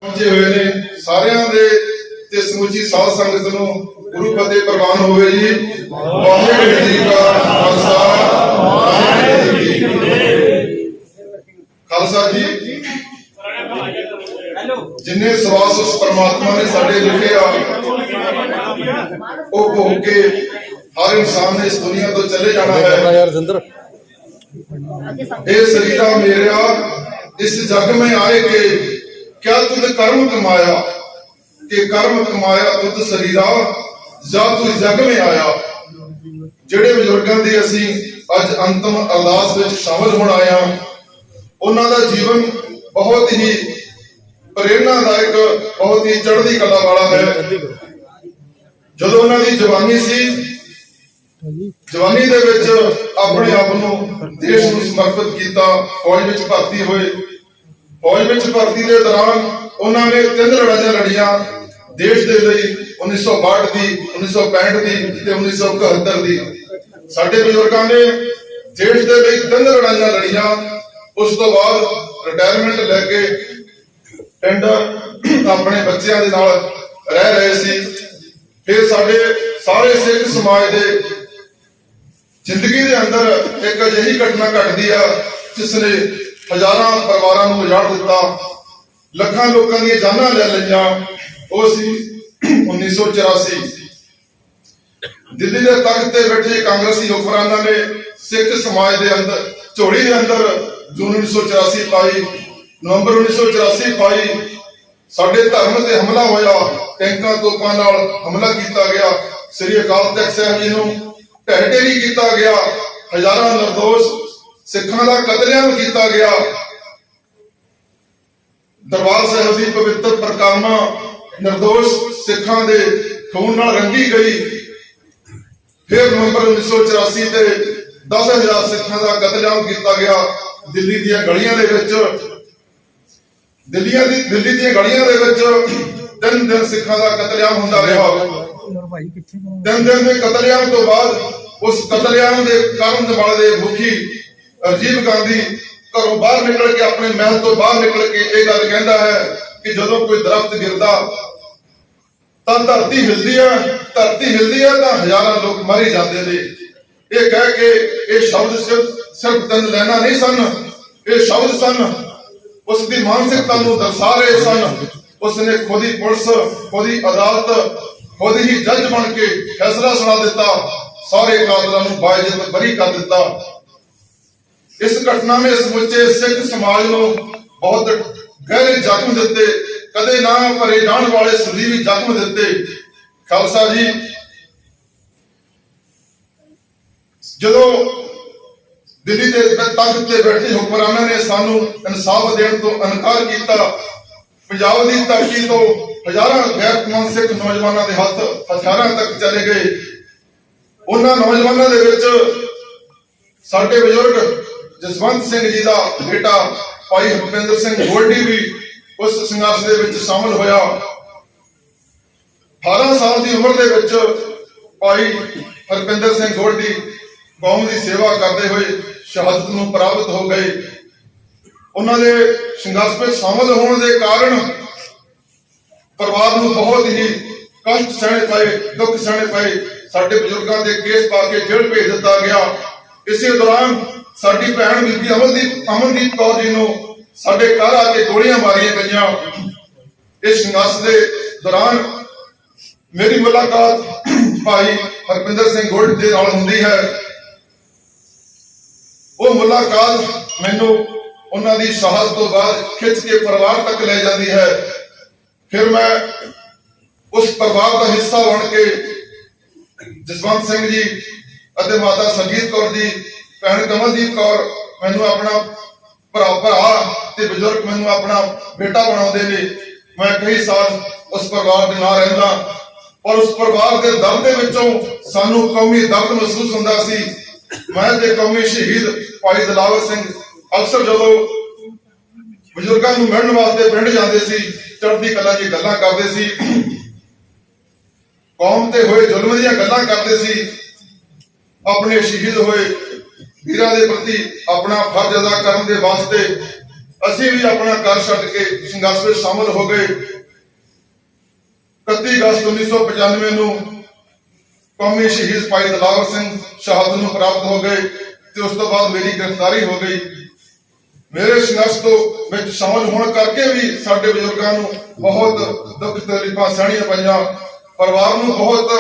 ਪਹੁੰਚੇ ਹੋਏ ਨੇ ਸਾਰਿਆਂ ਦੇ ਤੇ ਸਮੁੱਚੀ ਸਾਧ ਸੰਗਤ ਨੂੰ ਗੁਰੂ ਫਤਿਹ ਪ੍ਰਵਾਨ ਹੋਵੇ ਜੀ। ਵਾਹਿਗੁਰੂ ਜੀ ਕਾ ਖਾਲਸਾ ਵਾਹਿਗੁਰੂ ਜੀ ਕੀ ਫਤਿਹ। ਖਾਲਸਾ ਜੀ ਜਿੰਨੇ ਸਵਾਸ ਉਸ ਪਰਮਾਤਮਾ ਨੇ ਸਾਡੇ ਲਿਖੇ ਆ ਉਹ ਭੋਗ ਕੇ ਹਰ ਇਨਸਾਨ ਨੇ ਇਸ ਦੁਨੀਆ ਤੋਂ ਚਲੇ ਜਾਣਾ ਹੈ। ਇਹ ਸਰੀਰਾ ਮੇਰਾ इस जग में आए के क्या तुझ कर्म कमाया कि कर्म कमाया तुझ शरीरा जा तू जग में आया। ਜਿਹੜੇ ਬਜ਼ੁਰਗਾਂ ਦੀ ਅਸੀਂ ਅੱਜ ਅੰਤਮ ਅਰਦਾਸ ਵਿੱਚ ਸ਼ਾਮਲ ਹੋਣ ਆਏ ਹਾਂ ਉਹਨਾਂ ਦਾ ਜੀਵਨ ਬਹੁਤ ਹੀ ਪ੍ਰੇਰਨਾਦਾਇਕ ਬਹੁਤ ਹੀ ਚੜ੍ਹਦੀ ਕਲਾ ਵਾਲਾ ਹੈ। ਜਦੋਂ ਉਹਨਾਂ ਦੀ ਜਵਾਨੀ ਸੀ ਜਵਾਨੀ ਦੇ ਵਿੱਚ ਆਪਣੇ ਆਪ ਨੂੰ ਦੇਸ਼ ਨੂੰ ਸਮਰਪਿਤ ਕੀਤਾ। ਫੌਜ ਵਿੱਚ ਭਰਤੀ ਹੋਏ। ਫੌਜ ਵਿੱਚ ਭਰਤੀ ਦੇ ਦੌਰਾਨ ਉਹਨਾਂ ਨੇ 3 ਲੜਾਈਆਂ ਲੜੀਆਂ ਦੇਸ਼ ਦੇ ਲਈ 1962 ਦੀ 1965 ਦੀ ਤੇ 1971 ਦੀ। ਸਾਡੇ ਬਜ਼ੁਰਗਾਂ ਨੇ ਦੇਸ਼ ਦੇ ਲਈ 3 ਲੜਾਈਆਂ ਲੜੀਆਂ। ਉਸ ਤੋਂ ਬਾਅਦ ਰਿਟਾਇਰਮੈਂਟ ਲੈ ਕੇ ਪਿੰਡ ਆਪਣੇ ਬੱਚਿਆਂ ਦੇ ਨਾਲ ਰਹਿ ਰਹੇ ਸੀ। ਫਿਰ ਸਾਡੇ ਸਾਰੇ ਸਿੱਖ ਸਮਾਜ ਦੇ ਜ਼ਿੰਦਗੀ ਦੇ ਅੰਦਰ ਇੱਕ ਅਜਿਹੀ ਘਟਨਾ ਘਟਦੀ ਆ ਜਿਸ ਨੇ ਹਜ਼ਾਰਾਂ ਪਰਿਵਾਰਾਂ ਨੂੰ ਉਜਾੜ ਦਿੱਤਾ, ਲੱਖਾਂ ਲੋਕਾਂ ਦੀਆਂ ਜਾਨਾਂ ਲੈ ਲਈਆਂ। ਉਹ ਸੀ 1984। ਦਿੱਲੀ ਦੇ ਤਖਤ ਤੇ ਬੈਠੇ ਕਾਂਗਰਸੀ ਹੁਕਮਰਾਨਾਂ ਨੇ ਸਿੱਖ ਸਮਾਜ ਦੇ ਅੰਦਰ ਝੋਲੀ ਦੇ ਅੰਦਰ ਜੂਨ 1984 ਪਾਈ, ਨਵੰਬਰ 1984 ਪਾਈ। ਸਾਡੇ ਧਰਮ ਤੇ ਹਮਲਾ ਹੋਇਆ, ਟੈਂਕਾਂ ਤੋਪਾਂ ਨਾਲ ਹਮਲਾ ਕੀਤਾ ਗਿਆ। ਸ੍ਰੀ ਅਕਾਲ ਤਖਤ ਸਾਹਿਬ ਜੀ ਨੂੰ ਢਹਿ ਢੇਰੀ ਕੀਤਾ ਗਿਆ। ਹਜ਼ਾਰਾਂ ਨਿਰਦੋਸ਼ ਸਿੱਖਾਂ ਦਾ ਕਤਲੇਆਮ ਕੀਤਾ ਗਿਆ। ਦਰਬਾਰ ਸਾਹਿਬ ਦੀ ਪਵਿੱਤਰ ਪਰਿਕਰਮਾ ਨਿਰਦੋਸ਼ ਸਿੱਖਾਂ ਦੇ ਖੂਨ ਨਾਲ ਰੰਗੀ ਗਈ। ਫਿਰ ਨਵੰਬਰ 1984 ਤੇ 10,000 ਸਿੱਖਾਂ ਦਾ ਕਤਲੇਆਮ ਕੀਤਾ ਗਿਆ ਦਿੱਲੀ ਦੀਆਂ ਗਲੀਆਂ ਦੇ ਵਿੱਚ। ਦਿੱਲੀ ਦੀਆਂ ਗਲੀਆਂ ਦੇ ਵਿੱਚ 3 ਦਿਨ ਸਿੱਖਾਂ ਦਾ ਕਤਲੇਆਮ ਹੁੰਦਾ ਰਿਹਾ। 3 ਦਿਨ ਦੇ ਕਤਲੇਆਮ ਤੋਂ ਬਾਅਦ ਉਸ ਕਤਲੇਆਮ ਦੇ ਕਰਨ ਵਾਲੇ ਦੇ ਮੁਖੀ ਰਾਜੀਵ ਗਾਂਧੀ ਘਰੋਂ ਬਾਹਰ ਨਿਕਲ ਕੇ ਆਪਣੇ ਮਹਿਲ ਤੋਂ ਬਾਹਰ ਨਿਕਲ ਕੇ ਇਹ ਗੱਲ ਕਹਿੰਦਾ ਹੈ ਕਿ ਜਦੋਂ ਕੋਈ ਦਰਖਤ ਗਿਰਦਾ ਤਾਂ ਧਰਤੀ ਹਿਲਦੀ ਹੈ ਤਾਂ ਹਜ਼ਾਰਾਂ ਲੋਕ ਮਰ ਜਾਂਦੇ ਨੇ। ਇਹ ਕਹਿ ਕੇ ਇਹ ਸ਼ਬਦ ਸਿਰਫ 3 ਲਾਈਨਾਂ ਨਹੀਂ ਸਨ, ਇਹ ਸ਼ਬਦ ਸਨ ਉਸ ਦੀ ਮਾਨਸਿਕਤਾ ਨੂੰ ਦਰਸਾ ਰਹੇ ਸਨ। ਉਸਨੇ ਖੁਦ ਹੀ ਪੁਲਿਸ, ਖੁਦ ਹੀ ਅਦਾਲਤ, ਖੁਦ ਹੀ ਜੱਜ ਬਣ ਕੇ ਫੈਸਲਾ ਸੁਣਾ ਦਿੱਤਾ। ਸਾਰੇ ਕਾਤਲਾਂ ਨੂੰ ਬਾਇਜ਼ਤ ਬਰੀ ਕਰ ਦਿੱਤਾ। ਇਸ ਘਟਨਾ ਨੇ ਸਮੁੱਚੇ ਸਿੱਖ ਸਮਾਜ ਨੂੰ ਬਹੁਤ ਗਹਿਰੇ ਜ਼ਖਮ ਦਿੱਤੇ, ਕਦੇ ਨਾ ਭਰੇ ਜਾਣ ਵਾਲੇ ਸਦੀਵੀ ਜ਼ਖਮ ਦਿੱਤੇ। ਖਾਲਸਾ ਜੀ ਜਦੋਂ ਦਿੱਲੀ ਦੇ ਤਖਤ ਤੇ ਬੈਠੇ ਹੁਕਮਰਾਨਾਂ ਨੇ ਸਾਨੂੰ ਇਨਸਾਫ ਦੇਣ ਤੋਂ ਇਨਕਾਰ ਕੀਤਾ, ਪੰਜਾਬ ਦੀ ਧਰਤੀ ਤੋਂ ਹਜ਼ਾਰਾਂ ਗੈਰਤਮੰਦ ਸਿੱਖ ਨੌਜਵਾਨਾਂ ਦੇ ਹੱਥ ਹਥਿਆਰਾਂ ਤੱਕ ਚਲੇ ਗਏ। ਉਹਨਾਂ ਨੌਜਵਾਨਾਂ ਦੇ ਵਿੱਚ ਸਾਡੇ ਬਜ਼ੁਰਗ ਜਸਵੰਤ ਸਿੰਘ ਜੀ ਦਾ ਬੇਟਾ ਭਾਈ ਹਰਪਿੰਦਰ ਸਿੰਘ ਗੋਲਡੀ ਵੀ ਉਸ ਸੰਘਰਸ਼ ਦੇ ਵਿੱਚ ਸ਼ਾਮਲ ਹੋਇਆ। 18 ਸਾਲ ਦੀ ਉਮਰ ਦੇ ਵਿੱਚ ਭਾਈ ਹਰਪਿੰਦਰ ਸਿੰਘ ਗੋਲਡੀ ਕੌਮ ਦੀ ਸੇਵਾ ਕਰਦੇ ਹੋਏ ਸ਼ਹਾਦਤ ਨੂੰ ਪ੍ਰਾਪਤ ਹੋ ਗਏ। ਉਹਨਾਂ ਦੇ ਸੰਘਰਸ਼ ਵਿੱਚ ਸ਼ਾਮਲ ਹੋਣ ਦੇ ਕਾਰਨ ਪਰਿਵਾਰ ਨੂੰ ਬਹੁਤ ਹੀ ਕਸ਼ਟ ਸਹਿਣੇ ਪਏ, ਦੁੱਖ ਸਹਿਣੇ ਪਏ। ਸਾਡੇ ਬਜ਼ੁਰਗਾਂ ਦੇ ਕੇਸ ਪਾ ਕੇ ਜੇਲ੍ਹ ਭੇਜ ਦਿੱਤਾ ਗਿਆ। ਇਸੇ ਦੌਰਾਨ ਸਾਡੀ ਭੈਣ ਬੀਬੀ ਅਮਨਦੀਪ ਕੌਰ ਜੀ ਨੂੰ ਸਾਡੇ ਘਰ ਆ ਕੇ ਗੋਲੀਆਂ ਮਾਰੀਆਂ ਗਈਆਂ। ਇਸ ਸੰਘਰਸ਼ ਦੇ ਦੌਰਾਨ ਮੇਰੀ ਮੁਲਾਕਾਤ ਭਾਈ ਹਰਪਿੰਦਰ ਸਿੰਘ ਗੋਲਡੀ ਦੇ ਨਾਲ ਹੁੰਦੀ ਹੈ। ਉਹ ਮੁਲਾਕਾਤ ਮੈਨੂੰ ਉਹਨਾਂ ਦੀ ਸ਼ਹਾਦਤ ਤੋਂ ਬਾਅਦ ਖਿੱਚ ਕੇ ਪਰਿਵਾਰ ਤੱਕ ਲੈ ਜਾਂਦੀ ਹੈ। ਫਿਰ ਮੈਂ ਉਸ ਪਰਿਵਾਰ ਦਾ ਹਿੱਸਾ ਬਣ ਕੇ ਜਸਵੰਤ ਸਿੰਘ ਜੀ ਅਤੇ ਮਾਤਾ ਸੰਗੀਤ ਕੌਰ ਜੀ, ਭੈਣ ਕਮਲਦੀਪ ਕੌਰ ਮੈਨੂੰ ਆਪਣਾ ਭਰਾ ਤੇ ਬਜ਼ੁਰਗ ਮੈਨੂੰ ਆਪਣਾ ਬੇਟਾ ਬਣਾਉਂਦੇ ਨੇ। ਮੈਂ ਕਈ ਸਾਲ ਉਸ ਪਰਿਵਾਰ ਦੇ ਨਾਲ ਰਹਿੰਦਾ, ਪਰ ਉਸ ਪਰਿਵਾਰ ਦੇ ਦਰਦ ਦੇ ਵਿੱਚੋਂ ਸਾਨੂੰ ਕੌਮੀ ਦਰਦ ਮਹਿਸੂਸ ਹੁੰਦਾ ਸੀ। ਮੈਂ ਤੇ ਕੌਮੀ ਸ਼ਹੀਦ ਭਾਈ ਦਿਲਾਵਰ ਸਿੰਘ ਅਕਸਰ ਜਦੋਂ ਬਜ਼ੁਰਗਾਂ ਨੂੰ ਮਿਲਣ ਵਾਸਤੇ ਪਿੰਡ ਜਾਂਦੇ ਸੀ, ਚੜ੍ਹਦੀ ਕਲਾ ਦੀ ਗੱਲਾਂ ਕਰਦੇ ਸੀ, ਕੌਮ ਤੇ ਹੋਏ ਜ਼ੁਲਮ ਦੀਆਂ ਗੱਲਾਂ ਕਰਦੇ ਸੀ, ਆਪਣੇ ਸ਼ਹੀਦ ਹੋਏ ਵੀਰਾਂ ਦੇ ਪ੍ਰਤੀ ਆਪਣਾ ਫਰਜ਼ ਅਦਾ ਕਰਨ ਦੇ ਵਾਸਤੇ ਅਸੀਂ ਵੀ ਆਪਣਾ ਘਰ ਛੱਡ ਕੇ ਸੰਘਰਸ਼ ਵਿੱਚ ਸ਼ਾਮਲ ਹੋ ਗਏ। 31 ਅਗਸਤ 1995 ਨੂੰ ਕੌਮੀ ਸ਼ਹੀਦ ਭਾਈ ਦਿਲਾਵਰ ਸਿੰਘ ਸ਼ਹਾਦਤ ਨੂੰ ਪ੍ਰਾਪਤ ਹੋ ਗਏ ਤੇ ਉਸ ਤੋਂ ਬਾਅਦ ਮੇਰੀ ਗ੍ਰਿਫਤਾਰੀ ਹੋ ਗਈ। ਮੇਰੇ ਸੰਘਰਸ਼ ਤੋਂ ਵਿੱਚ ਸ਼ਾਮਲ ਹੋਣ ਕਰਕੇ ਵੀ ਸਾਡੇ ਬਜ਼ੁਰਗਾਂ ਨੂੰ ਬਹੁਤ ਦੁੱਖ ਤਕਲੀਫਾਂ ਸਹਿਣੀਆਂ ਪਈਆਂ, ਪਰਿਵਾਰ ਨੂੰ ਬਹੁਤ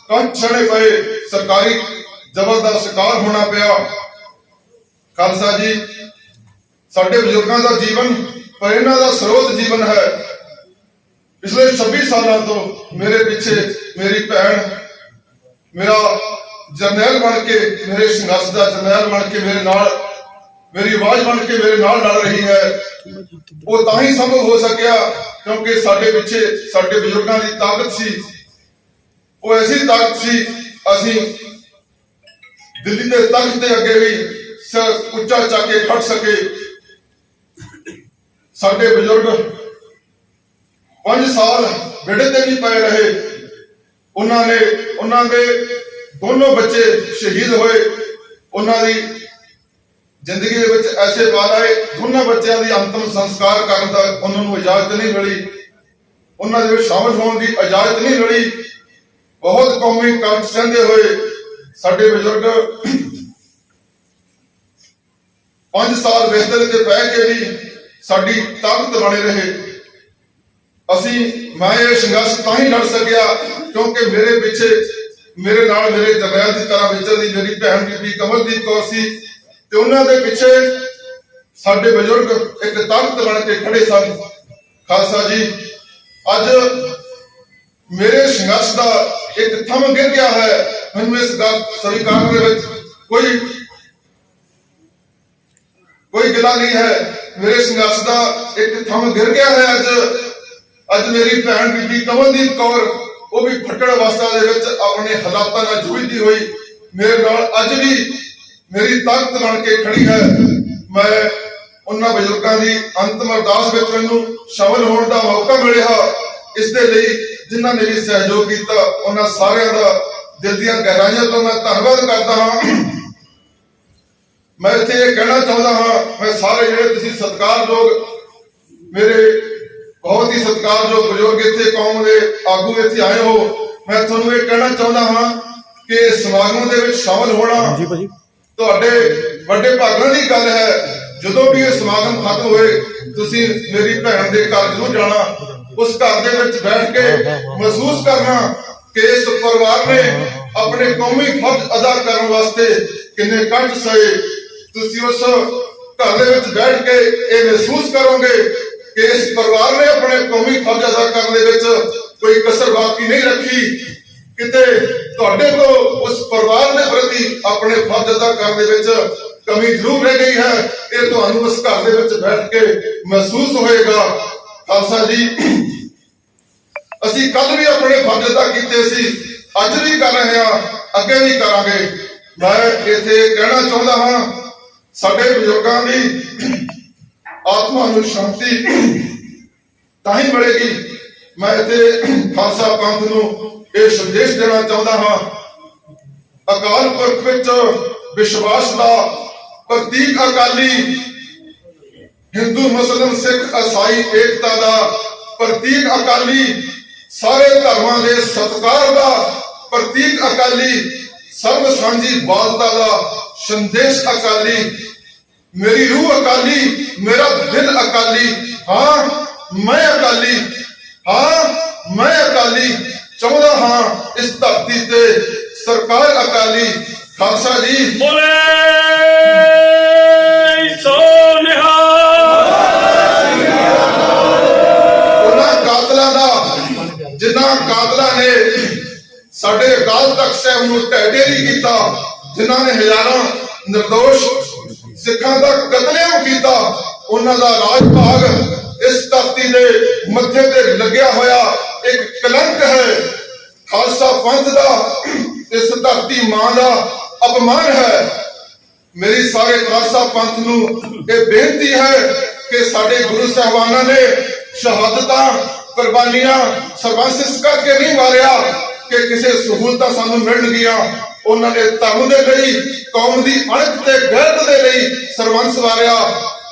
ਕੰਠ ਸਹਿਣੇ ਪਏ, ਸਰਕਾਰੀ ਜ਼ਬਰ ਦਾ ਸ਼ਿਕਾਰ ਹੋਣਾ ਪਿਆ। ਖਾਲਸਾ ਜੀ, ਸਾਡੇ ਬਜ਼ੁਰਗਾਂ ਦਾ ਜੀਵਨ ਪ੍ਰੇਰਨਾ ਦਾ ਸਰੋਤ ਜੀਵਨ ਹੈ। ਪਿਛਲੇ 26 ਸਾਲਾਂ ਤੋਂ ਮੇਰੇ ਪਿੱਛੇ ਮੇਰੀ ਭੈਣ ਮੇਰਾ ਜਰਨੈਲ ਬਣ ਕੇ, ਮੇਰੇ ਸੰਘਰਸ਼ ਦਾ ਜਰਨੈਲ ਬਣ ਕੇ ਮੇਰੇ ਨਾਲ, ਮੇਰੀ ਆਵਾਜ਼ ਬਣ ਕੇ ਮੇਰੇ ਨਾਲ ਲੜ ਰਹੀ ਹੈ। ਉਹ ਤਾਂ ਹੀ ਸੰਭਵ ਹੋ ਸਕਿਆ ਕਿਉਂਕਿ ਸਾਡੇ ਪਿੱਛੇ ਸਾਡੇ ਬਜ਼ੁਰਗਾਂ ਦੀ ਤਾਕਤ ਸੀ। ਉਹ ਐਸੀ ਤਾਕਤ ਸੀ, ਅਸੀਂ ਦਿੱਲੀ ਦੇ ਤਖਤ ਦੇ ਅੱਗੇ ਵੀ ਸਿਰ ਉੱਚਾ ਚੱਕ ਕੇ ਖੜ ਸਕੇ। ਸਾਡੇ ਬਜ਼ੁਰਗ 5 ਸਾਲ ਵਿੜੇ ਤੇ ਵੀ ਪਏ ਰਹੇ। ਉਹਨਾਂ ਦੇ ਦੋਨੋਂ ਬੱਚੇ ਸ਼ਹੀਦ ਹੋਏ। ਉਹਨਾਂ ਦੀ ਜ਼ਿੰਦਗੀ ਦੇ ਵਿੱਚ ਐਸੇ ਵਾਰ ਆਏ, ਦੋਨਾਂ ਬੱਚਿਆਂ ਦੀ ਅੰਤਮ ਸੰਸਕਾਰ ਕਰਨ ਦਾ ਉਹਨਾਂ ਨੂੰ ਇਜਾਜ਼ਤ ਨਹੀਂ ਮਿਲੀ, ਉਹਨਾਂ ਦੇ ਵਿੱਚ ਸ਼ਾਮਲ ਹੋਣ ਦੀ ਇਜਾਜ਼ਤ ਨਹੀਂ ਮਿਲੀ। ਬਹੁਤ ਕੌਮੀ ਕੰਠ ਸਹਿੰਦੇ ਹੋਏ ਸਾਡੇ ਬਜ਼ੁਰਗ 5 ਸਾਲ ਬਿਸਤਰੇ ਤੇ ਪੈ ਕੇ ਵੀ ਸਾਡੀ ਤਾਕਤ ਬਣੇ ਰਹੇ। ਮੈਂ ਇਹ ਸੰਘਰਸ਼ ਤਾਂ ਹੀ ਲੜ ਸਕਿਆ ਕਿਉਂਕਿ ਮੇਰੇ ਪਿੱਛੇ ਮੇਰੇ ਨਾਲ ਮੇਰੇ ਜਰਨੈਲ ਦੀ ਤਰ੍ਹਾਂ ਵਿਚਰਦੀ ਮੇਰੀ ਭੈਣ ਬੀਬੀ ਕਮਲਦੀਪ ਕੌਰ ਸੀ ਤੇ ਉਹਨਾਂ ਦੇ ਪਿੱਛੇ ਸਾਡੇ ਬਜ਼ੁਰਗ ਇੱਕ ਤਾਕਤ ਬਣ ਕੇ ਖੜੇ ਸਨ। ਖਾਲਸਾ ਜੀ, ਅੱਜ ਮੇਰੇ ਸੰਘਰਸ਼ ਦਾ ਇੱਕ ਥੰਮ ਗਿਰ ਗਿਆ ਹੈ। ਮੈਨੂੰ ਇਸ ਗੱਲ ਸਵੀਕਾਰ ਦੇ ਵਿੱਚ ਕੋਈ ਗਿਲਾ ਨਹੀਂ ਹੈ। ਮੇਰੇ ਸੰਘਰਸ਼ ਦਾ ਇੱਕ ਥੰਮ ਗਿਰ ਗਿਆ ਹੈ। ਅੱਜ ਮੇਰੀ ਭੈਣ ਬੀਬੀ ਕਮਲਦੀਪ ਕੌਰ ਉਹ ਵੀ ਫੱਟੜ ਅਵਸਥਾ ਦੇ ਵਿੱਚ ਆਪਣੇ ਹਾਲਾਤਾਂ ਨਾਲ ਜੂਝਦੀ ਹੋਈ ਮੇਰੇ ਨਾਲ ਅੱਜ ਵੀ ਮੇਰੀ ਤਾਕਤ ਬਣ ਕੇ ਖੜੀ ਹੈ। ਮੈਂ ਉਹਨਾਂ ਬਜ਼ੁਰਗਾਂ ਦੀ ਅੰਤਮ ਅਰਦਾਸ ਵਿੱਚ ਮੈਨੂੰ ਸ਼ਾਮਲ ਹੋਣ ਦਾ ਮੌਕਾ ਮਿਲਿਆ। ਇਸ ਦੇ ਲਈ ਜਿਨ੍ਹਾਂ ਨੇ ਵੀ ਸਹਿਯੋਗ ਕੀਤਾ ਉਹਨਾਂ ਸਾਰਿਆਂ ਦਾ ਦਿਲ ਦੀਆਂ ਗਹਿਰਾਈਆਂ ਤੋਂ ਮੈਂ ਧੰਨਵਾਦ ਕਰਦਾ ਹਾਂ। ਮੈਂ ਇੱਥੇ ਇਹ ਕਹਿਣਾ ਚਾਹੁੰਦਾ ਹਾਂ, ਮੈਂ ਸਾਰੇ ਜਿਹੜੇ ਤੁਸੀਂ ਸਤਿਕਾਰਯੋਗ ਮੇਰੇ ਬਹੁਤ ਹੀ ਸਤਿਕਾਰਯੋਗ ਬਜ਼ੁਰਗ ਇੱਥੇ ਕੌਮ ਦੇ ਆਗੂ ਇੱਥੇ ਆਏ ਹੋ, ਮੈਂ ਤੁਹਾਨੂੰ ਇਹ ਕਹਿਣਾ ਚਾਹੁੰਦਾ ਹਾਂ ਕਿ ਸਮਾਗਮ ਦੇ ਵਿੱਚ ਸ਼ਾਮਲ ਹੋਣਾ ਤੁਹਾਡੇ ਵੱਡੇ ਭਾਗਾਂ ਦੀ ਗੱਲ ਹੈ। ਜਦੋਂ ਵੀ ਇਹ ਸਮਾਗਮ ਖਤਮ ਹੋਏ ਤੁਸੀਂ ਮੇਰੀ ਭੈਣ ਦੇ ਘਰ ਜ਼ਰੂਰ ਜਾਣਾ। ਉਸ ਘਰ ਦੇ ਵਿੱਚ ਬੈਠ ਕੇ ਮਹਿਸੂਸ ਕਰਨਾ ਕਿ ਇਸ ਪਰਿਵਾਰ ਨੇ ਆਪਣੇ ਕੌਮੀ ਫਰਜ਼ ਅਦਾ ਕਰਨ ਵਾਸਤੇ ਕਿੰਨੇ ਕੰਠ ਸਹੇ। ਤੁਸੀਂ ਉਸ ਘਰ ਦੇ ਵਿੱਚ ਬੈਠ ਕੇ ਇਹ ਮਹਿਸੂਸ ਕਰੋਗੇ ਕਿ ਇਸ ਪਰਿਵਾਰ ਨੇ ਆਪਣੇ ਕੌਮੀ ਫਰਜ਼ ਅਦਾ ਕਰਨ ਦੇ ਵਿੱਚ ਕੋਈ ਕਸਰ ਬਾਕੀ ਨਹੀਂ ਰੱਖੀ। ਕਿਤੇ ਤੁਹਾਡੇ ਤੋਂ ਉਸ ਪਰਿਵਾਰ ਦੇ ਪ੍ਰਤੀ ਆਪਣੇ ਫਰਜ਼ ਅਦਾ ਕਰਨ ਦੇ ਵਿੱਚ ਕਮੀ ਜ਼ਰੂਰ ਰਹਿ ਗਈ ਹੈ। ਇਹ ਤੁਹਾਨੂੰ ਉਸ ਘਰ ਦੇ ਵਿੱਚ ਬੈਠ ਕੇ ਮਹਿਸੂਸ ਹੋਏਗਾ। ਖਾਲਸਾ ਜੀ, ਅਸੀਂ ਕੱਲ ਵੀ ਆਪਣੇ ਫਰਜ਼ ਅਦਾ ਕੀਤੇ ਸੀ, ਅੱਜ ਵੀ ਕਰ ਰਹੇ ਹਾਂ, ਅੱਗੇ ਵੀ ਕਰਾਂਗੇ। ਮੈਂ ਇੱਥੇ ਕਹਿਣਾ ਚਾਹੁੰਦਾ ਹਾਂ, ਸਾਡੇ ਬਜ਼ੁਰਗਾਂ ਦੀ ਆਤਮਾ ਨੂੰ ਸ਼ਾਂਤੀ ਤਾਂ ਹੀ ਮਿਲੇਗੀ। ਮੈਂ ਇੱਥੇ ਖਾਲਸਾ ਪੰਥ ਨੂੰ ਇਹ ਸੰਦੇਸ਼ ਦੇਣਾ ਚਾਹੁੰਦਾ ਹਾਂ, ਅਕਾਲ ਪੁਰਖ ਵਿੱਚ ਵਿਸ਼ਵਾਸ ਦਾ ਪ੍ਰਤੀਕ ਅਕਾਲੀ, ਹਿੰਦੂ ਮੁਸਲਿਮ ਸਿੱਖ ਈਸਾਈ ਏਕਤਾ ਦਾ ਪ੍ਰਤੀਕ ਅਕਾਲੀ, ਸਾਰੇ ਧਰਮਾਂ ਦੇ ਸਤਿਕਾਰ ਦਾ ਪ੍ਰਤੀਕ ਅਕਾਲੀ, ਸਰਬ ਸਾਂਝੀ ਬਾਦਤਾ ਦਾ ਸੰਦੇਸ਼ ਅਕਾਲੀ। ਮੇਰੀ ਰੂਹ ਅਕਾਲੀ, ਮੇਰਾ ਦਿਲ ਅਕਾਲੀ, ਹਾਂ ਮੈਂ ਅਕਾਲੀ, ਹਾਂ ਮੈਂ ਅਕਾਲੀ ਚਾਹੁੰਦਾ ਹਾਂ। ਇਸ ਧਰਤੀ ਤੇ ਸਰਕਾਰ ਅਕਾਲੀ। ਖਾਲਸਾ ਜੀ, ਬੋਲੇ ਸੋ ਨਿਹਾਲ। ਉਹਨਾਂ ਕਾਤਲਾਂ ਦਾ ਜਿਨ੍ਹਾਂ ਕਾਤਲਾਂ ਨੇ ਸਾਡੇ ਅਕਾਲ ਤਖਤ ਸਾਹਿਬ ਨੂੰ ਢਹਿ ਢੇਰੀ ਕੀਤਾ, ਜਿਨ੍ਹਾਂ ਨੇ ਹਜ਼ਾਰਾਂ ਨਿਰਦੋਸ਼ ਸਿੱਖਾਂ ਦਾ ਕਤਲੇਆਮ ਕੀਤਾ, ਉਹਨਾਂ ਦਾ ਰਾਜ ਭਾਗ ਇਸ ਧਰਤੀ ਦੇ ਮੱਥੇ ਤੇ ਲੱਗਿਆ ਹੋਇਆ ਇੱਕ ਕਲੰਕ ਹੈ। ਖਾਲਸਾ ਪੰਥ ਦਾ ਇਸ ਧਰਤੀ ਮਾਂ ਦਾ ਅਪਮਾਨ ਹੈ। ਮੇਰੀ ਸਾਰੇ ਖਾਲਸਾ ਪੰਥ ਨੂੰ ਇਹ ਬੇਨਤੀ ਹੈ ਕਿ ਸਾਡੇ ਗੁਰੂ ਸਾਹਿਬਾਨਾਂ ਨੇ ਸ਼ਹਾਦਤਾਂ ਕੁਰਬਾਨੀਆਂ ਸਰਬੰਸ ਇਸ ਕਰਕੇ ਨਹੀਂ ਮਾਰਿਆ ਕਿ ਕਿਸੇ ਸਹੂਲਤਾਂ ਸਾਨੂੰ ਮਿਲਣਗੀਆਂ। ਉਹਨਾਂ ਨੇ ਧਰਮ ਦੇ ਲਈ, ਕੌਮ ਦੀ ਅਣਖ ਤੇ ਗੈਰਤ ਦੇ ਲਈ ਸਰਬੰਸ ਵਾਰਿਆ।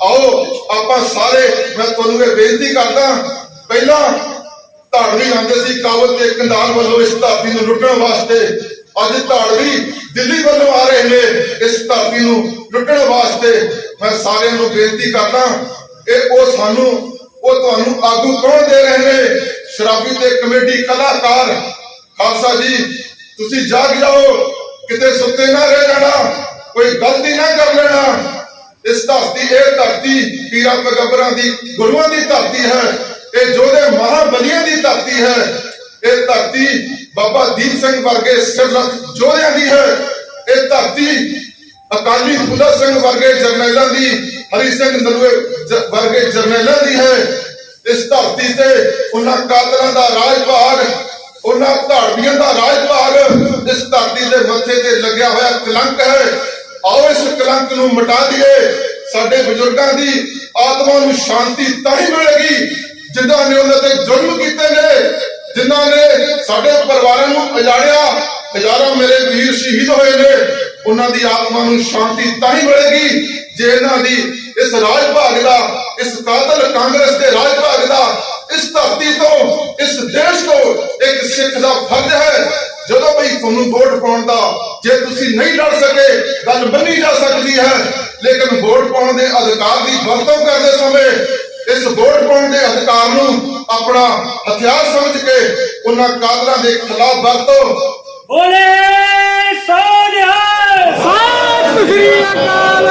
आओ ਆਪਾਂ ਸਾਰੇ मैं ਤੁਹਾਨੂੰ ਇਹ ਬੇਨਤੀ ਕਰਦਾ ਪਹਿਲਾਂ ਧਾੜਵੀ ਆਉਂਦੇ ਸੀ ਕਾਬਲ ਤੇ ਕੰਧਾਰ ਵੱਲੋਂ ਇਸ ਧਰਤੀ ਨੂੰ ਲੁੱਟਣ ਵਾਸਤੇ ਅੱਜ ਧਾੜਵੀ ਦਿੱਲੀ ਵੱਲੋਂ ਆ ਰਹੇ ਨੇ ਇਸ ਧਰਤੀ ਨੂੰ ਲੁੱਟਣ ਵਾਸਤੇ ਮੈਂ ਸਾਰਿਆਂ ਨੂੰ ਬੇਨਤੀ ਕਰਦਾ ਇਹ ਉਹ ਤੁਹਾਨੂੰ ਆਗੂ ਕੌਣ ਦੇ ਰਹੇ ਨੇ ਸ਼ਰਾਬੀ ਤੇ ਕਮੇਟੀ ਕਲਾਕਾਰ ਖਾਲਸਾ ਜੀ ਤੁਸੀਂ ਜਾਗ ਜਾਓ ਕਿਤੇ ਸੁੱਤੇ ਨਾ ਰਹਿ ਜਾਣਾ ਕੋਈ ਗਲਤੀ ਨਾ ਕਰ ਲੈਣਾ ਇਸ ਧਰਤੀ ਇਹ ਧਰਤੀ ਪੀਰਾਂ ਪੈਗੰਬਰਾਂ ਦੀ ਗੁਰੂਆਂ ਦੀ ਧਰਤੀ ਹੈ ਇਹ ਯੋਧੇ ਮਹਾਬਲੀਆਂ ਦੀ ਧਰਤੀ ਹੈ ਇਹ ਧਰਤੀ ਬਾਬਾ ਦੀਪ ਸਿੰਘ ਵਰਗੇ ਸਿਰਲੱਥ ਯੋਧਿਆਂ ਦੀ ਹੈ ਇਹ ਧਰਤੀ ਅਕਾਲੀ ਫੂਲਾ ਸਿੰਘ ਵਰਗੇ ਜਰਨੈਲਾਂ ਦੀ ਹਰੀ ਸਿੰਘ ਨਲੂਏ ਵਰਗੇ ਜਰਨੈਲਾਂ ਦੀ ਹੈ ਇਸ ਧਰਤੀ ਤੇ ਉਹਨਾਂ ਕਾਤਲਾਂ ਦਾ ਰਾਜ ਭਾਗ ਉਹਨਾਂ ਧਾੜਵੀਆਂ ਦਾ ਰਾਜ ਭਾਗ ਇਸ ਧਰਤੀ ਦੇ ਮੱਥੇ ਤੇ ਲੱਗਿਆ ਹੋਇਆ ਕਲੰਕ ਹੈ ਆਓ ਇਸ ਕਲੰਕ ਨੂੰ ਮਿਟਾ ਦਈਏ ਸਾਡੇ ਬਜ਼ੁਰਗਾਂ ਦੀ ਆਤਮਾ ਨੂੰ ਸ਼ਾਂਤੀ ਤਾਂ ਹੀ ਮਿਲੇਗੀ ਜਿਨ੍ਹਾਂ ਨੇ ਉਹਨਾਂ ਤੇ ਜ਼ੁਲਮ ਕੀਤੇ ਨੇ ਜਿਨ੍ਹਾਂ ਨੇ ਸਾਡੇ ਪਰਿਵਾਰਾਂ ਨੂੰ ਉਜਾੜਿਆ ਹਜ਼ਾਰਾਂ ਮੇਰੇ ਵੀਰ ਸ਼ਹੀਦ ਹੋਏ ਨੇ ਉਹਨਾਂ ਦੀ ਆਤਮਾ ਨੂੰ ਸ਼ਾਂਤੀ ਤਾਂ ਹੀ ਮਿਲੇਗੀ ਜੇ ਇਹਨਾਂ ਦੀ ਇਸ ਰਾਜ ਭਾਗ ਦਾ ਇਸ ਕਾਤਲ ਕਾਂਗਰਸ ਦੇ ਰਾਜ ਭਾਗ ਦਾ ਇਸ ਧਰਤੀ ਤੋਂ ਇਸ ਦੇਸ਼ ਤੋਂ ਇੱਕ ਸਿੱਖ ਦਾ ਫਰਜ਼ ਹੈ ਜਦੋਂ ਵੀ ਤੁਹਾਨੂੰ ਵੋਟ ਪਾਉਣ ਦਾ ਜੇ ਤੁਸੀਂ ਨਹੀਂ ਲੜ ਸਕੇ ਗੱਲ ਮੰਨੀ ਜਾ ਸਕਦੀ ਹੈ ਲੇਕਿਨ ਵੋਟ ਪਾਉਣ ਦੇ ਅਧਿਕਾਰ ਦੀ ਵਰਤੋਂ ਕਰਦੇ ਸਮੇਂ ਇਸ ਵੋਟ ਪਾਉਣ ਦੇ ਅਧਿਕਾਰ ਨੂੰ ਆਪਣਾ ਹਥਿਆਰ ਸਮਝ ਕੇ ਉਹਨਾਂ ਕਾਤਲਾਂ ਦੇ ਖਿਲਾਫ ਵਰਤੋ ਬੋਲੇ ਸੋਨਿਹਾਲ ਸਤਿ ਸ੍ਰੀ ਅਕਾਲ।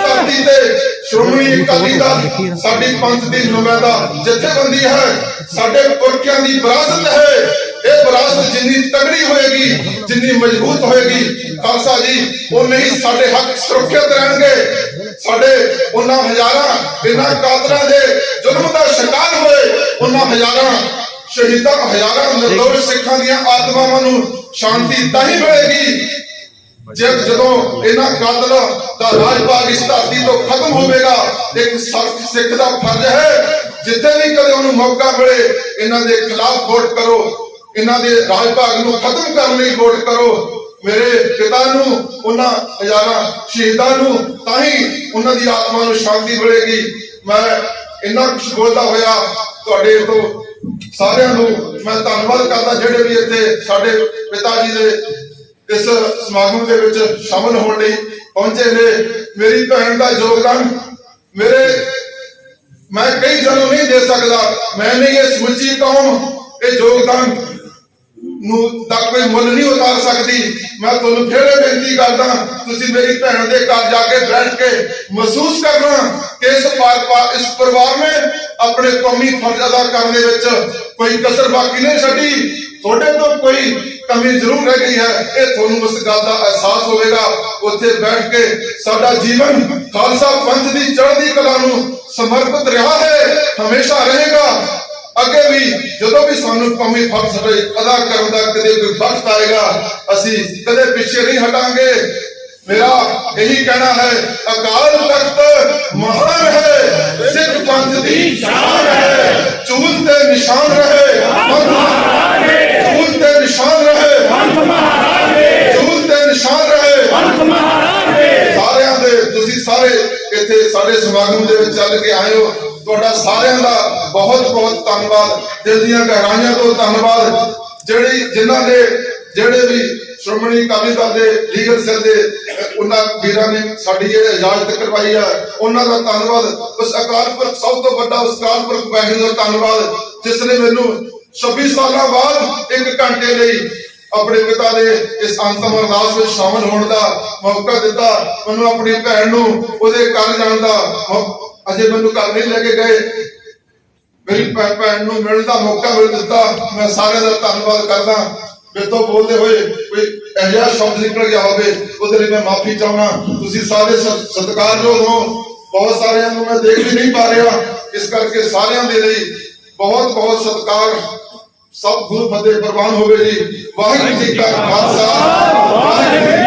ਧਰਤੀ ਤੇ ਸ਼੍ਰੋਮਣੀ ਅਕਾਲੀ ਦਲ ਸਾਡੀ ਪੰਥ ਦੀ ਨੁਮਾਇੰਦਾ ਜਥੇਬੰਦੀ ਹੈ ਸਾਡੇ ਪੁਰਖਿਆਂ ਦੀ ਵਿਰਾਸਤ ਹੈ ਇਹ ਵਿਰਾਸਤ ਜਿੰਨੀ ਤਗੜੀ ਹੋਏਗੀ ਜਿੰਨੀ ਮਜ਼ਬੂਤ ਹੋਏਗੀ ਖਾਲਸਾ ਜੀ ਉਨੇ ਹੀ ਸਾਡੇ ਹੱਕ ਸੁਰੱਖਿਅਤ ਰਹਿਣਗੇ ਸਾਡੇ ਉਹਨਾਂ ਹਜ਼ਾਰਾਂ ਬਿਨਾਂ ਕਾਤਲਾਂ ਦੇ ਜ਼ੁਲਮ ਦਾ ਸ਼ਿਕਾਰ ਹੋਏ ਉਹਨਾਂ ਹਜ਼ਾਰਾਂ ਸ਼ਹੀਦਾਂ ਹਜ਼ਾਰਾਂ ਨਿਰਦੋਸ਼ ਸਿੱਖਾਂ ਦੀਆਂ ਆਤਮਾਵਾਂ ਨੂੰ ਸ਼ਾਂਤੀ ਤਾਂ ਹੀ ਮਿਲੇਗੀ ਜਦੋਂ ਇਹਨਾਂ ਕਾਤਲਾਂ ਦਾ ਰਾਜ ਭਾਗ ਇਸ ਧਰਤੀ ਤੋਂ ਖਤਮ ਹੋਵੇਗਾ ਇੱਕ ਸਿੱਖ ਦਾ ਫਰਜ਼ ਹੈ ਜਿੱਥੇ ਵੀ ਕਦੇ ਉਹਨੂੰ ਮੌਕਾ ਮਿਲੇ ਇਹਨਾਂ ਦੇ ਖਿਲਾਫ ਵੋਟ ਕਰੋ ਇਹਨਾਂ ਦੇ ਰਾਜ ਭਾਗ ਨੂੰ ਖਤਮ ਕਰਨ ਲਈ ਵੋਟ ਕਰੋ ਮੇਰੇ ਪਿਤਾ ਨੂੰ ਉਹਨਾਂ ਹਜ਼ਾਰਾਂ ਸ਼ਹੀਦਾਂ ਨੂੰ ਤਾਂ ਹੀ ਉਹਨਾਂ ਦੀ ਆਤਮਾ ਨੂੰ ਸ਼ਾਂਤੀ ਮਿਲੇਗੀ ਮੈਂ ਇੰਨਾ ਕੁਝ ਬੋਲਦਾ ਹੋਇਆ ਤੁਹਾਡੇ ਤੋਂ ਸਾਰਿਆਂ ਨੂੰ ਮੈਂ ਧੰਨਵਾਦ ਕਰਦਾ ਜਿਹੜੇ ਵੀ ਇੱਥੇ ਸਾਡੇ ਪਿਤਾ ਜੀ ਦੇ ਇਸ ਸਮਾਗਮ ਦੇ ਵਿੱਚ ਸ਼ਾਮਲ ਹੋਣ ਲਈ ਪਹੁੰਚੇ ਨੇ ਮੇਰੀ ਭੈਣ ਦਾ ਯੋਗਦਾਨ ਮੈਂ ਕਈ ਜਨੋਂ ਨਹੀਂ ਦੇ ਸਕਦਾ ਮੈਂ ਨਹੀਂ ਇਹ ਸਮੁੱਚੀ ਕੌਮ ਇਹ ਯੋਗਦਾਨ ਨੂੰ ਦਾ ਕੋਈ ਮੁੱਲ ਨਹੀਂ ਉਤਾਰ ਸਕਦੀ ਮੈਂ ਤੁਹਾਨੂੰ ਫਿਰ ਇਹ ਬੇਨਤੀ ਕਰਦਾ ਤੁਸੀਂ ਮੇਰੀ ਭੈਣ ਦੇ ਘਰ ਜਾ ਕੇ ਬੈਠ ਕੇ ਮਹਿਸੂਸ ਕਰਨਾ ਕਿ ਇਸ ਪਰਿਵਾਰ ਨੇ ਆਪਣੇ ਕੌਮੀ ਫਰਜ਼ ਅਦਾ ਕਰਨ ਦੇ ਵਿੱਚ ਕੋਈ ਕਸਰ ਬਾਕੀ ਨਹੀਂ ਛੱਡੀ ਤੁਹਾਡੇ ਤੋਂ ਕੋਈ ਕਮੀ ਜ਼ਰੂਰ ਰਹਿ ਗਈ ਹੈ ਇਹ ਤੁਹਾਨੂੰ ਉਸ ਗੱਲ ਦਾ ਅਹਿਸਾਸ ਹੋਵੇਗਾ ਉੱਥੇ ਬੈਠ ਕੇ ਸਾਡਾ ਜੀਵਨ ਖਾਲਸਾ ਪੰਥ ਦੀ ਚੜ੍ਹਦੀ ਕਲਾ ਨੂੰ ਸਮਰਪਿਤ ਰਿਹਾ ਹੈ ਹਮੇਸ਼ਾ ਰਹੇਗਾ ਅੱਗੇ ਵੀ ਜਦੋਂ ਵੀ ਸਾਨੂੰ ਕੌਮੀ ਫਰਜ਼ ਅਦਾ ਕਰਨ ਦਾ ਕਦੇ ਕੋਈ ਵਕਤ ਆਏਗਾ ਅਸੀਂ ਕਦੇ ਪਿੱਛੇ ਨਹੀਂ ਹਟਾਂਗੇ ਮੇਰਾ ਇਹੀ ਕਹਿਣਾ ਹੈ ਅਕਾਲ ਤਖਤ ਮਹਾਨ ਹੈ ਸਿੱਖ ਪੰਥ ਦੀ ਸ਼ਾਨ ਹੈ ਚੂਲ ਤੇ ਨਿਸ਼ਾਨ ਰਹੇ ਚੂਲ ਤੇ ਨਿਸ਼ਾਨ ਰਹੇ ਚੂਲ ਤੇ ਨਿਸ਼ਾਨ ਰਹੇ ਸਾਰਿਆਂ ਦੇ ਤੁਸੀਂ ਸਾਰੇ ਇੱਥੇ ਸਾਡੇ ਸਮਾਗਮ ਦੇ ਵਿੱਚ ਚੱਲ ਕੇ ਆਏ ਹੋ ਤੁਹਾਡਾ ਸਾਰਿਆਂ ਦਾ ਬਹੁਤ ਬਹੁਤ ਧੰਨਵਾਦ ਦਿਲ ਦੀਆਂ ਗਹਿਰਾਈਆਂ ਤੋਂ ਧੰਨਵਾਦ ਜਿਨ੍ਹਾਂ ਨੇ ਜਿਹੜੇ ਵੀ ਸ਼੍ਰੋਮਣੀ ਅਕਾਲੀ ਦਲ ਦੇ ਲੀਗਲ ਸੈੱਲ ਦੇ ਉਹਨਾਂ ਵੀਰਾਂ ਨੇ ਸਾਡੀ ਇਹ ਇਜਾਜ਼ਤ ਕਰਵਾਈ ਹੈ ਉਹਨਾਂ ਦਾ ਧੰਨਵਾਦ ਉਸ ਅਕਾਲ ਪੁਰਖ ਸਭ ਤੋਂ ਵੱਡਾ ਉਸ ਅਕਾਲ ਪੁਰਖ ਵਾਹਿਗੁਰੂ ਦਾ ਧੰਨਵਾਦ ਜਿਸ ਨੇ ਮੈਨੂੰ 26 ਸਾਲਾਂ ਬਾਅਦ 1 ਘੰਟੇ ਲਈ ਆਪਣੇ ਪਿਤਾ ਦੇ ਇਸ ਅੰਤਮ ਅਰਦਾਸ ਵਿੱਚ ਸ਼ਾਮਲ ਹੋਣ ਦਾ ਮੌਕਾ ਦਿੱਤਾ ਮੈਨੂੰ ਆਪਣੀ ਭੈਣ ਨੂੰ ਉਹਦੇ ਘਰ ਜਾਣ ਦਾ ਅਜੇ ਮੈਨੂੰ ਘਰ ਨਹੀਂ ਲੈ ਕੇ ਗਏ ਮੇਰੀ ਭੈਣ ਨੂੰ ਮਿਲਣ ਦਾ ਮੌਕਾ ਮਿਲ ਦਿੱਤਾ ਮੈਂ ਸਾਰਿਆਂ ਦਾ ਧੰਨਵਾਦ ਕਰਦਾ ਮੇਰੇ ਤੋਂ ਬੋਲਦੇ ਹੋਏ ਕੋਈ ਅਜਿਹਾ ਸ਼ਬਦ ਨਿਕਲ ਗਿਆ ਹੋਵੇ ਉਹਦੇ ਲਈ ਮੈਂ ਮਾਫੀ ਚਾਹੁੰਦਾ ਤੁਸੀਂ ਸਾਰੇ ਸਤਿਕਾਰਯੋਗ ਹੋ ਬਹੁਤ ਸਾਰਿਆਂ ਨੂੰ ਮੈਂ ਦੇਖ ਵੀ ਨਹੀਂ ਪਾ ਰਿਹਾ ਇਸ ਕਰਕੇ ਸਾਰਿਆਂ ਦੇ ਲਈ ਬਹੁਤ ਬਹੁਤ ਸਤਿਕਾਰ ਸਭ ਗੁਰੂ ਫਤਿਹ ਪ੍ਰਵਾਨ ਹੋਵੇ ਜੀ ਵਾਹਿਗੁਰੂ ਜੀ ਕਾ ਖਾਲਸਾ ਵਾਹਿਗੁਰੂ